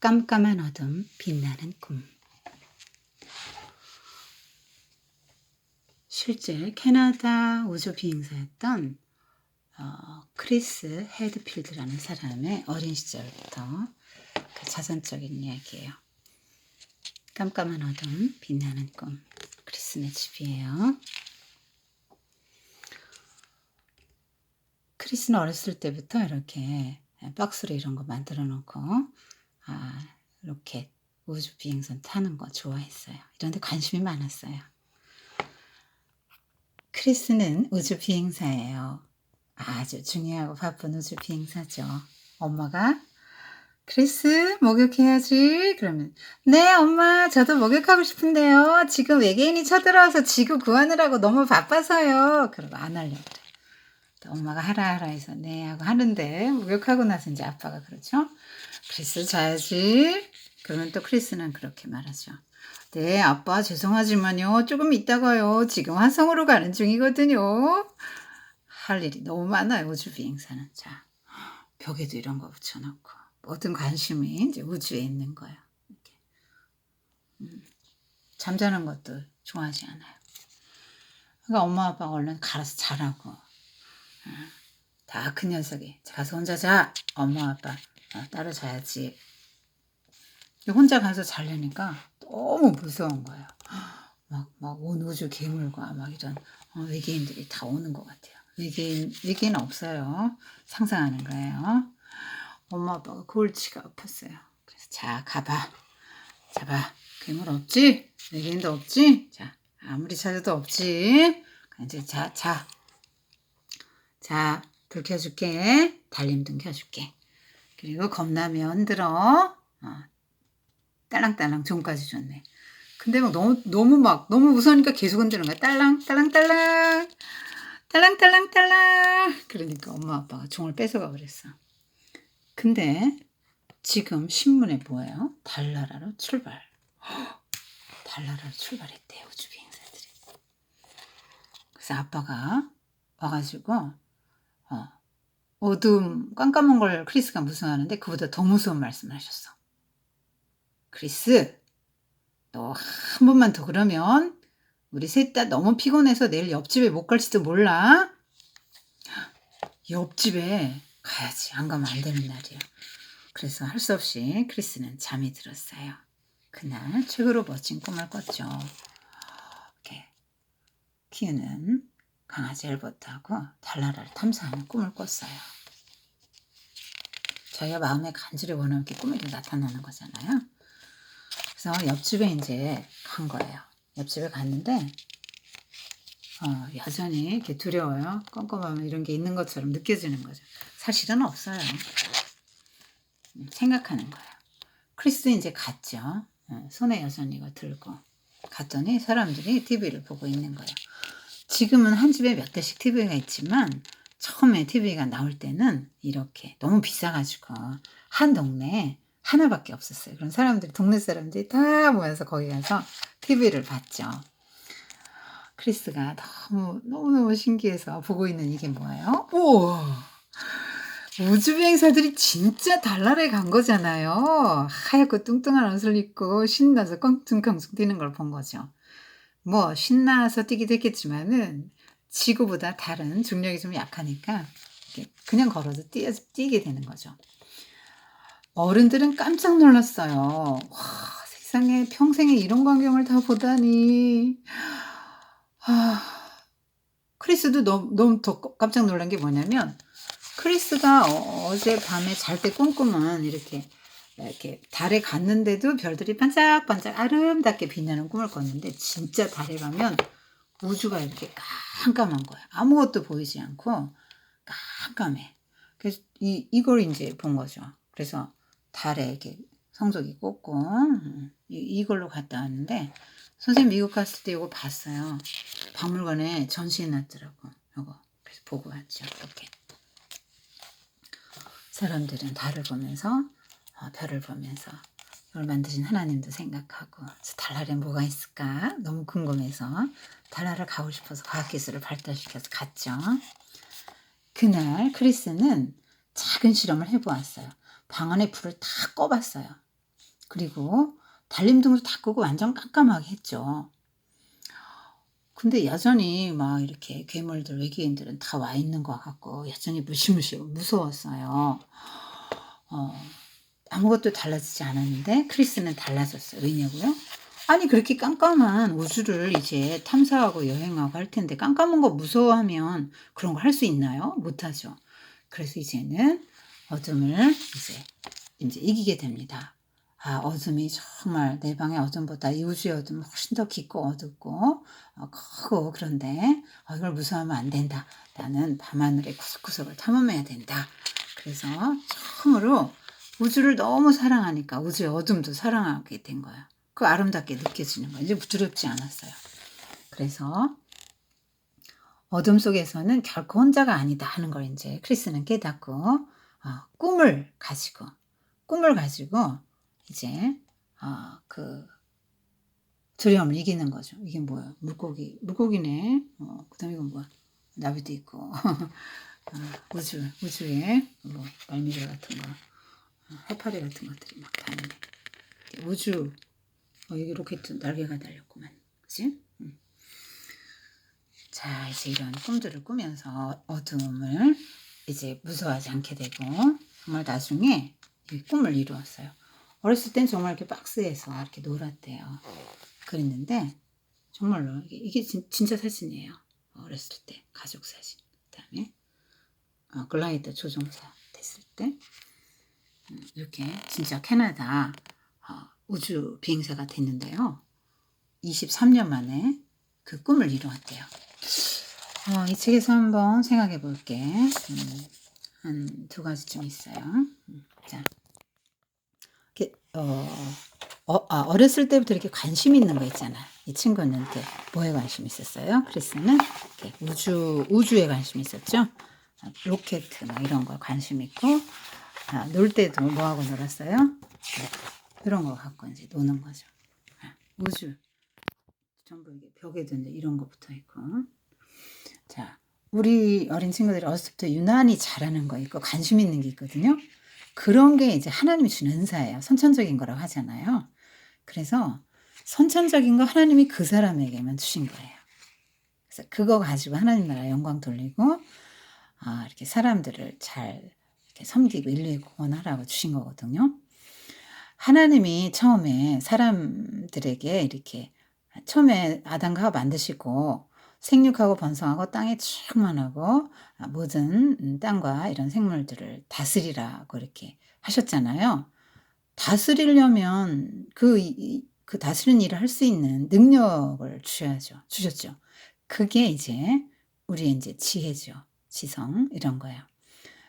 깜깜한 어둠, 빛나는 꿈. 실제 캐나다 우주 비행사였던 크리스 헤드필드라는 사람의 어린 시절부터 그 자전적인 이야기예요. 깜깜한 어둠, 빛나는 꿈. 크리스네 집이에요. 크리스는 어렸을 때부터 이렇게 박스로 이런 거 만들어 놓고 로켓, 우주 비행선 타는 거 좋아했어요. 이런 데 관심이 많았어요. 크리스는 우주 비행사예요. 아주 중요하고 바쁜 우주 비행사죠. 엄마가 크리스 목욕해야지. 그러면 네 엄마 저도 목욕하고 싶은데요. 지금 외계인이 쳐들어와서 지구 구하느라고 너무 바빠서요. 그러고 안 하려고 그래. 또 엄마가 하라 해서 네 하고 하는데 목욕하고 나서 이제 아빠가 그러죠. 크리스 자야지. 그러면 또 크리스는 그렇게 말하죠. 네 아빠 죄송하지만요 조금 이따가요. 지금 화성으로 가는 중이거든요. 할 일이 너무 많아요. 우주 비행사는. 자 벽에도 이런 거 붙여놓고 모든 관심이 이제 우주에 있는 거예요. 이렇게. 잠자는 것도 좋아하지 않아요. 그러니까 엄마 아빠가 얼른 갈아서 자라고. 다 큰 녀석이 가서 혼자 자. 엄마 아빠 따로 자야지. 혼자 가서 자려니까 너무 무서운 거예요. 막 온 우주 괴물과 막 이런 외계인들이 다 오는 것 같아요. 외계인 없어요. 상상하는 거예요. 엄마 아빠가 골치가 아팠어요. 그래서 자 가봐. 자봐. 괴물 없지? 외계인도 없지? 자 아무리 찾아도 없지? 이제 자 불 켜줄게. 달림등 켜줄게. 그리고 겁나면 들어. 딸랑딸랑 종까지 줬네. 근데 막 너무 무서우니까 계속 흔드는 거야. 딸랑딸랑딸랑 그러니까 엄마 아빠가 종을 뺏어가 그랬어. 근데 지금 신문에 뭐예요? 달나라로 출발. 달나라로 출발했대요. 우주 비행사들이. 그래서 아빠가 와가지고 어둠 깜깜한 걸 크리스가 무서워하는데 그보다 더 무서운 말씀을 하셨어. 크리스 너 한 번만 더 그러면 우리 셋 다 너무 피곤해서 내일 옆집에 못 갈지도 몰라. 옆집에 가야지. 안 가면 안 되는 날이야. 그래서 할 수 없이 크리스는 잠이 들었어요. 그날 최고로 멋진 꿈을 꿨죠. 이렇게 키우는 강아지 엘버트하고 달나라를 탐사하는 꿈을 꿨어요. 저희가 마음에 간절히 원하는 게 꿈에도 나타나는 거잖아요. 그래서 옆집에 이제 간 거예요. 옆집에 갔는데 여전히 이렇게 두려워요. 껌껌하면 이런 게 있는 것처럼 느껴지는 거죠. 사실은 없어요. 생각하는 거예요. 크리스 이제 갔죠. 손에 여전히 이거 들고 갔더니 사람들이 TV를 보고 있는 거예요. 지금은 한 집에 몇 대씩 TV가 있지만 처음에 TV가 나올 때는 이렇게 너무 비싸가지고 한 동네에 하나밖에 없었어요. 그런 사람들이 동네 사람들이 다 모여서 거기 가서 TV를 봤죠. 크리스가 너무너무 신기해서 보고 있는 이게 뭐예요? 우와! 우주 비행사들이 진짜 달나라에 간 거잖아요. 하얗고 뚱뚱한 옷을 입고 신나서 껑충껑충 뛰는 걸 본 거죠. 뭐 신나서 뛰기도 했겠지만은 지구보다 달은 중력이 좀 약하니까 그냥 걸어도 뛰게 되는 거죠. 어른들은 깜짝 놀랐어요. 와, 세상에 평생에 이런 광경을 다 보다니. 크리스도 너무 더 깜짝 놀란 게 뭐냐면 크리스가 어제 밤에 잘 때 꿈꾸면 이렇게 달에 갔는데도 별들이 반짝반짝 아름답게 빛나는 꿈을 꿨는데 진짜 달에 가면 우주가 이렇게 깜깜한 거야. 아무것도 보이지 않고 깜깜해. 그래서 이걸 이제 본 거죠. 그래서 달에 이렇게 성적이 꽂고 이걸로 갔다 왔는데 선생님 미국 갔을 때 이거 봤어요. 박물관에 전시해 놨더라고. 이거 그래서 보고 왔죠. 이렇게 사람들은 달을 보면서 별을 보면서 이걸 만드신 하나님도 생각하고 달 아래 뭐가 있을까 너무 궁금해서 달나라를 가고 싶어서 과학기술을 발달시켜서 갔죠. 그날 크리스는 작은 실험을 해보았어요. 방 안에 불을 다 꺼봤어요. 그리고 달림등도 다 끄고 완전 깜깜하게 했죠. 근데 여전히 막 이렇게 괴물들, 외계인들은 다 와 있는 것 같고 여전히 무시무시하고 무서웠어요. 아무것도 달라지지 않았는데 크리스는 달라졌어요. 왜냐고요? 아니 그렇게 깜깜한 우주를 이제 탐사하고 여행하고 할 텐데 깜깜한 거 무서워하면 그런 거 할 수 있나요? 못하죠. 그래서 이제는 어둠을 이제 이기게 됩니다. 아, 어둠이 정말 내 방의 어둠보다 이 우주의 어둠은 훨씬 더 깊고 어둡고 크고 그런데 이걸 무서워하면 안 된다. 나는 밤하늘의 구석구석을 탐험해야 된다. 그래서 처음으로 우주를 너무 사랑하니까 우주의 어둠도 사랑하게 된 거예요. 그 아름답게 느껴지는 거예요. 이제 두렵지 않았어요. 그래서 어둠 속에서는 결코 혼자가 아니다 하는 걸 이제 크리스는 깨닫고 꿈을 가지고 이제 그 두려움을 이기는 거죠. 이게 뭐야? 물고기네. 그다음에 이건 뭐야? 나비도 있고 우주에 뭐 말미잘 같은 거, 해파리 같은 것들이 막 다니네. 우주 여기 로켓 날개가 달렸구만, 그치? 자, 이제 이런 꿈들을 꾸면서 어둠을 이제 무서워하지 않게 되고 정말 나중에 이 꿈을 이루었어요. 어렸을 땐 정말 이렇게 박스에서 이렇게 놀았대요. 그랬는데 정말로 이게 진짜 사진이에요. 어렸을 때 가족 사진. 그다음에 글라이더 조종사 됐을 때 이렇게 진짜 캐나다 우주 비행사가 됐는데요. 23년 만에 그 꿈을 이루었대요. 이 책에서 한번 생각해 볼게. 한 두 가지쯤 있어요. 자, 어렸을 때부터 이렇게 관심 있는 거 있잖아. 이 친구는 이렇게 뭐에 관심 있었어요? 크리스는 이렇게 우주에 관심 있었죠. 로켓 뭐 이런 거 관심 있고, 놀 때도 뭐 하고 놀았어요? 이런 거 갖고 이제 노는 거죠. 우주 전부 이게 벽에도 이제 이런 거 붙어 있고. 자, 우리 어린 친구들이 어렸을 때부터 유난히 잘하는 거 있고 관심 있는 게 있거든요. 그런 게 이제 하나님이 준 은사예요. 선천적인 거라고 하잖아요. 그래서 선천적인 거 하나님이 그 사람에게만 주신 거예요. 그래서 그거 가지고 하나님 나라 영광 돌리고 이렇게 사람들을 잘 이렇게 섬기고 인류의 구원하라고 주신 거거든요. 하나님이 처음에 사람들에게 이렇게 처음에 아담과 하와 만드시고 생육하고 번성하고 땅에 충만하고 모든 땅과 이런 생물들을 다스리라고 이렇게 하셨잖아요. 다스리려면 그 다스리는 일을 할 수 있는 능력을 주셨죠. 그게 이제 우리의 이제 지혜죠. 지성 이런 거예요.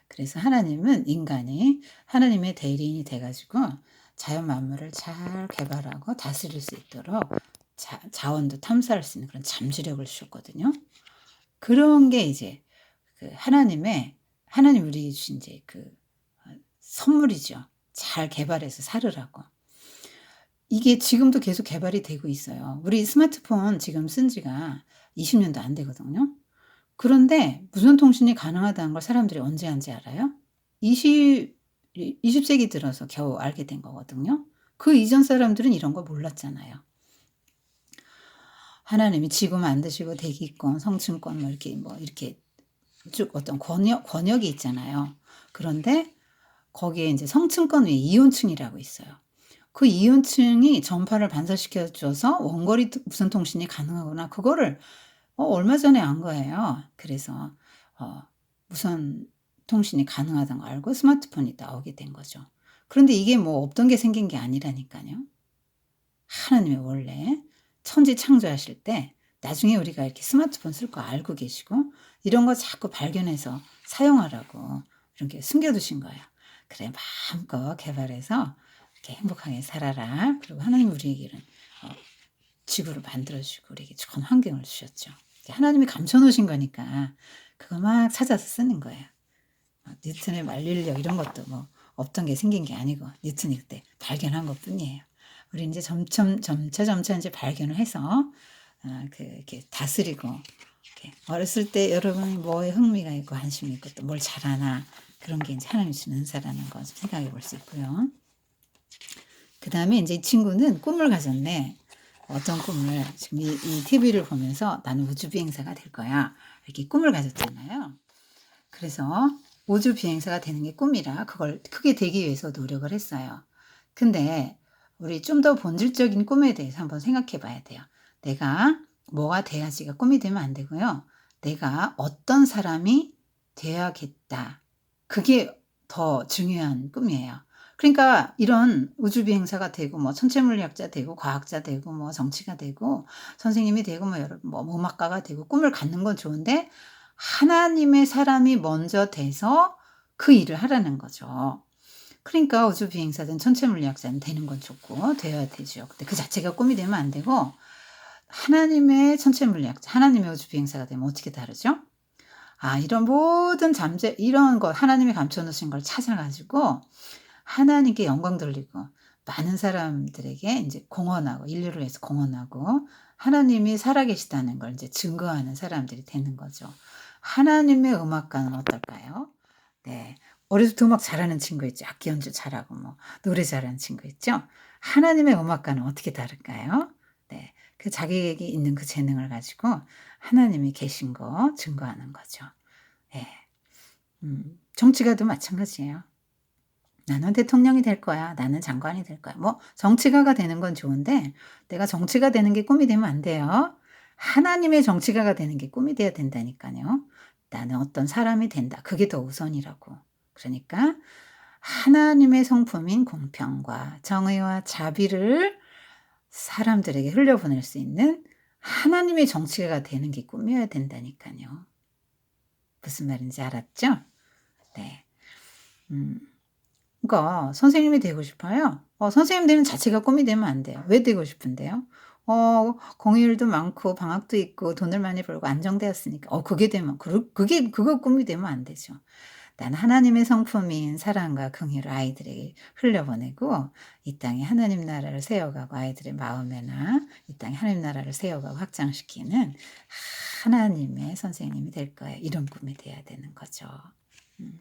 그래서 하나님은 인간이 하나님의 대리인이 돼가지고 자연 만물을 잘 개발하고 다스릴 수 있도록 자원도 탐사할 수 있는 그런 잠재력을 주셨거든요. 그런 게 이제 그 하나님 우리 주신 이제 그 선물이죠. 잘 개발해서 살으라고. 이게 지금도 계속 개발이 되고 있어요. 우리 스마트폰 지금 쓴 지가 20년도 안 되거든요. 그런데 무선통신이 가능하다는 걸 사람들이 언제 안지 알아요? 20세기 들어서 겨우 알게 된 거거든요. 그 이전 사람들은 이런 거 몰랐잖아요. 하나님이 지구 만드시고 대기권, 성층권 이렇게 쭉 어떤 권역이 있잖아요. 그런데 거기에 이제 성층권 위에 이온층이라고 있어요. 그 이온층이 전파를 반사시켜줘서 원거리 무선 통신이 가능하구나. 그거를 얼마 전에 안 거예요. 그래서 무선 통신이 가능하다는 거 알고 스마트폰이 나오게 된 거죠. 그런데 이게 뭐 없던 게 생긴 게 아니라니까요. 하나님이 원래 천지 창조하실 때 나중에 우리가 이렇게 스마트폰 쓸 거 알고 계시고 이런 거 자꾸 발견해서 사용하라고 이렇게 숨겨두신 거예요. 그래 마음껏 개발해서 이렇게 행복하게 살아라. 그리고 하나님 우리에게는 지구를 만들어주고 우리에게 좋은 환경을 주셨죠. 하나님이 감춰놓으신 거니까 그거 막 찾아서 쓰는 거예요. 뉴턴의 만릴력 이런 것도 뭐 없던 게 생긴 게 아니고 뉴턴이 그때 발견한 것 뿐이에요. 우리 이제 점차 이제 발견을 해서 이렇게 다스리고 이렇게 어렸을 때 여러분이 뭐에 흥미가 있고 관심이 있고 또 뭘 잘하나 그런 게 이제 하나님 주는 은사라는 거 좀 생각해 볼 수 있고요. 그다음에 인제 이 친구는 꿈을 가졌네. 어떤 꿈을 지금 이 TV를 보면서 '나는 우주 비행사가 될 거야.' 이렇게 꿈을 가졌잖아요. 그래서 우주 비행사가 되는 게 꿈이라 그걸 크게 되기 위해서 노력을 했어요. 근데 우리 좀 더 본질적인 꿈에 대해서 한번 생각해 봐야 돼요. 내가 뭐가 돼야지가 꿈이 되면 안 되고요. '내가 어떤 사람이 돼야겠다.' 그게 더 중요한 꿈이에요. 그러니까 이런 우주 비행사가 되고 뭐 천체물리학자 되고 과학자 되고 뭐 정치가 되고 선생님이 되고 뭐 여러 뭐 음악가가 되고 꿈을 갖는 건 좋은데 하나님의 사람이 먼저 돼서 그 일을 하라는 거죠. 그러니까 우주 비행사든 천체물리학자는 되는 건 좋고 되어야 되죠. 근데 그 자체가 꿈이 되면 안 되고 하나님의 천체물리학자, 하나님의 우주 비행사가 되면 어떻게 다르죠? 아 이런 모든 잠재 이런 거 하나님이 감춰 놓으신 걸 찾아 가지고 하나님께 영광 돌리고 많은 사람들에게 인제 공헌하고 인류를 위해서 공헌하고 하나님이 살아계시다는 걸 인제 증거하는 사람들이 되는 거죠. 하나님의 음악가는 어떨까요? 네. 어렸을 때 음악 잘하는 친구 있죠. 악기 연주 잘하고 뭐 노래 잘하는 친구 있죠. 하나님의 음악가는 어떻게 다를까요? 네. 그 자기에게 있는 그 재능을 가지고 하나님이 계신 거 증거하는 거죠. 예. 정치가도 마찬가지예요. "나는 대통령이 될 거야. 나는 장관이 될 거야." 뭐 정치가가 되는 건 좋은데 내가 정치가 되는 게 꿈이 되면 안 돼요. 하나님의 정치가가 되는 게 꿈이 돼야 된다니까요. '나는 어떤 사람이 된다.' 그게 더 우선이라고. 그러니까 하나님의 성품인 공평과 정의와 자비를 사람들에게 흘려보낼 수 있는 하나님의 정치가가 되는 게 꿈이어야 된다니까요. 무슨 말인지 알았죠? 네. 음. 그러니까 선생님이 되고 싶어요? 선생님 되는 자체가 꿈이 되면 안 돼요. 왜 되고 싶은데요? 공휴일도 많고 방학도 있고 돈을 많이 벌고 안정되었으니까 그게 되면 그거 꿈이 되면 안 되죠. 난 하나님의 성품인 사랑과 긍휼을 아이들에게 흘려보내고 이 땅에 하나님 나라를 세워가고 아이들의 마음에나 이 땅에 하나님 나라를 세워가고 확장시키는 하나님의 선생님이 될 거예요. 이런 꿈이 돼야 되는 거죠. 음.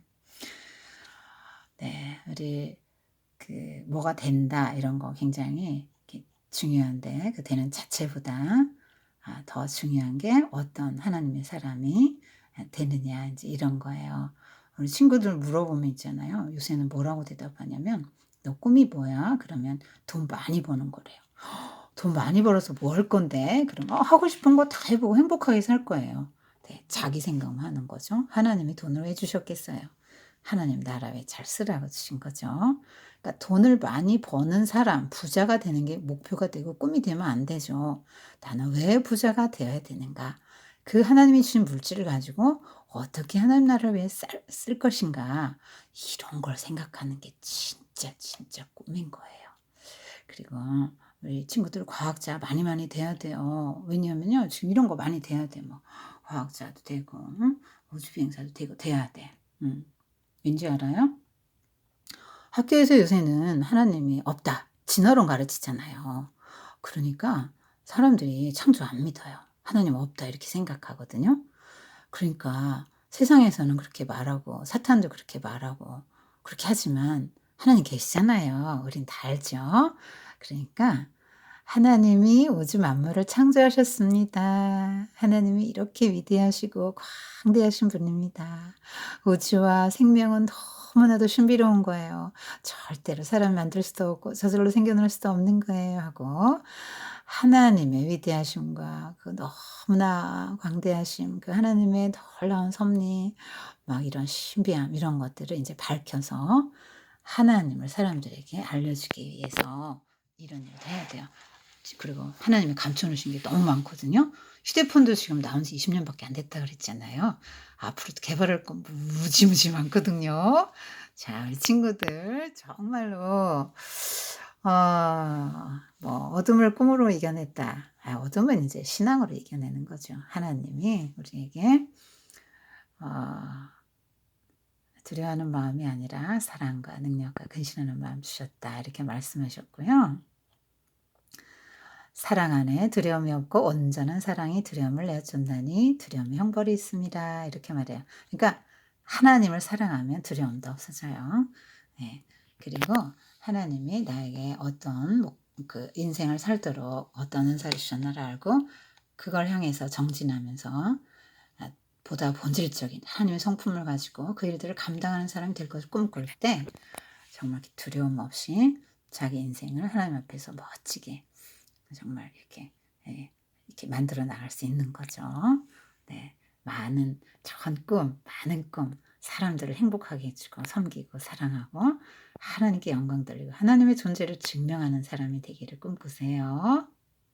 네. 우리 뭐가 된다 이런 거 굉장히 이렇게 중요한데 그 되는 자체보다 더 중요한 게 어떤 하나님의 사람이 되느냐 인제 이런 거예요. 우리 친구들 물어보면 있잖아요. 요새는 뭐라고 대답하냐면 "너 꿈이 뭐야?" 그러면 돈 많이 버는 거래요. "돈 많이 벌어서 뭐 할 건데?" 그러면 하고 싶은 거 다 해 보고 행복하게 살 거예요. 네. 자기 생각만 하는 거죠. 하나님이 돈을 왜 주셨겠어요? 하나님 나라에 잘 쓰라고 주신 거죠. 그러니까 돈을 많이 버는 사람, 부자가 되는 게 목표가 되고 꿈이 되면 안 되죠. '나는 왜 부자가 되어야 되는가? 그 하나님이 주신 물질을 가지고 어떻게 하나님 나라를 위해 쓸 것인가?' 이런 걸 생각하는 게 진짜, 진짜 꿈인 거예요. 그리고 우리 친구들 과학자 많이 많이 돼야 돼요. 왜냐하면요. 지금 이런 거 많이 돼야 돼. 뭐 과학자도 되고 우주 비행사도 되고 돼야 돼. 음. 왠지 알아요? 학교에서 요새는 하나님이 없다. 진화론 가르치잖아요. 그러니까 사람들이 창조 안 믿어요. 하나님 없다 이렇게 생각하거든요. 그러니까 세상에서는 그렇게 말하고 사탄도 그렇게 말하고 그렇게 하지만 하나님 계시잖아요. 우린 다 알죠. 그러니까 하나님이 우주 만물을 창조하셨습니다. 하나님이 이렇게 위대하시고 광대하신 분입니다. 우주와 생명은 너무나도 신비로운 거예요. 절대로 사람 만들 수도 없고 저절로 생겨날 수도 없는 거예요 하고 하나님의 위대하심과 그 너무나 광대하심, 그 하나님의 놀라운 섭리 막 이런 신비함 이런 것들을 인제 밝혀서 하나님을 사람들에게 알려주기 위해서 이런 일을 해야 돼요. 그리고 하나님이 감춰 놓으신 게 너무 많거든요. 휴대폰도 지금 나온 지 20 년밖에 안 됐다 그랬잖아요. 앞으로도 개발할 건 무지무지 많거든요. 자 우리 친구들 정말로 뭐 "어둠을 꿈으로 이겨냈다." 어둠은 인제 신앙으로 이겨내는 거죠. 하나님이 우리에게 어 두려워하는 마음이 아니라 사랑과 능력과 근신하는 마음 주셨다. 이렇게 말씀하셨고요. 사랑 안에 두려움이 없고 온전한 사랑이 두려움을 내어쫓나니 두려움이 형벌이 있습니다. 이렇게 말해요. 그러니까 하나님을 사랑하면 두려움도 없어져요. 네. 그리고 하나님이 나에게 어떤 그 인생을 살도록 어떤 은사를 주셨나를 알고 그걸 향해서 정진하면서 보다 본질적인 하나님의 성품을 가지고 그 일들을 감당하는 사람이 될 것을 꿈꿀 때 정말 두려움 없이 자기 인생을 하나님 앞에서 멋지게 정말 이렇게 이렇게 만들어 나갈 수 있는 거죠. 네. 많은 꿈, 사람들을 행복하게 해 주고 섬기고 사랑하고 하나님께 영광 돌리고 하나님의 존재를 증명하는 사람이 되기를 꿈꾸세요.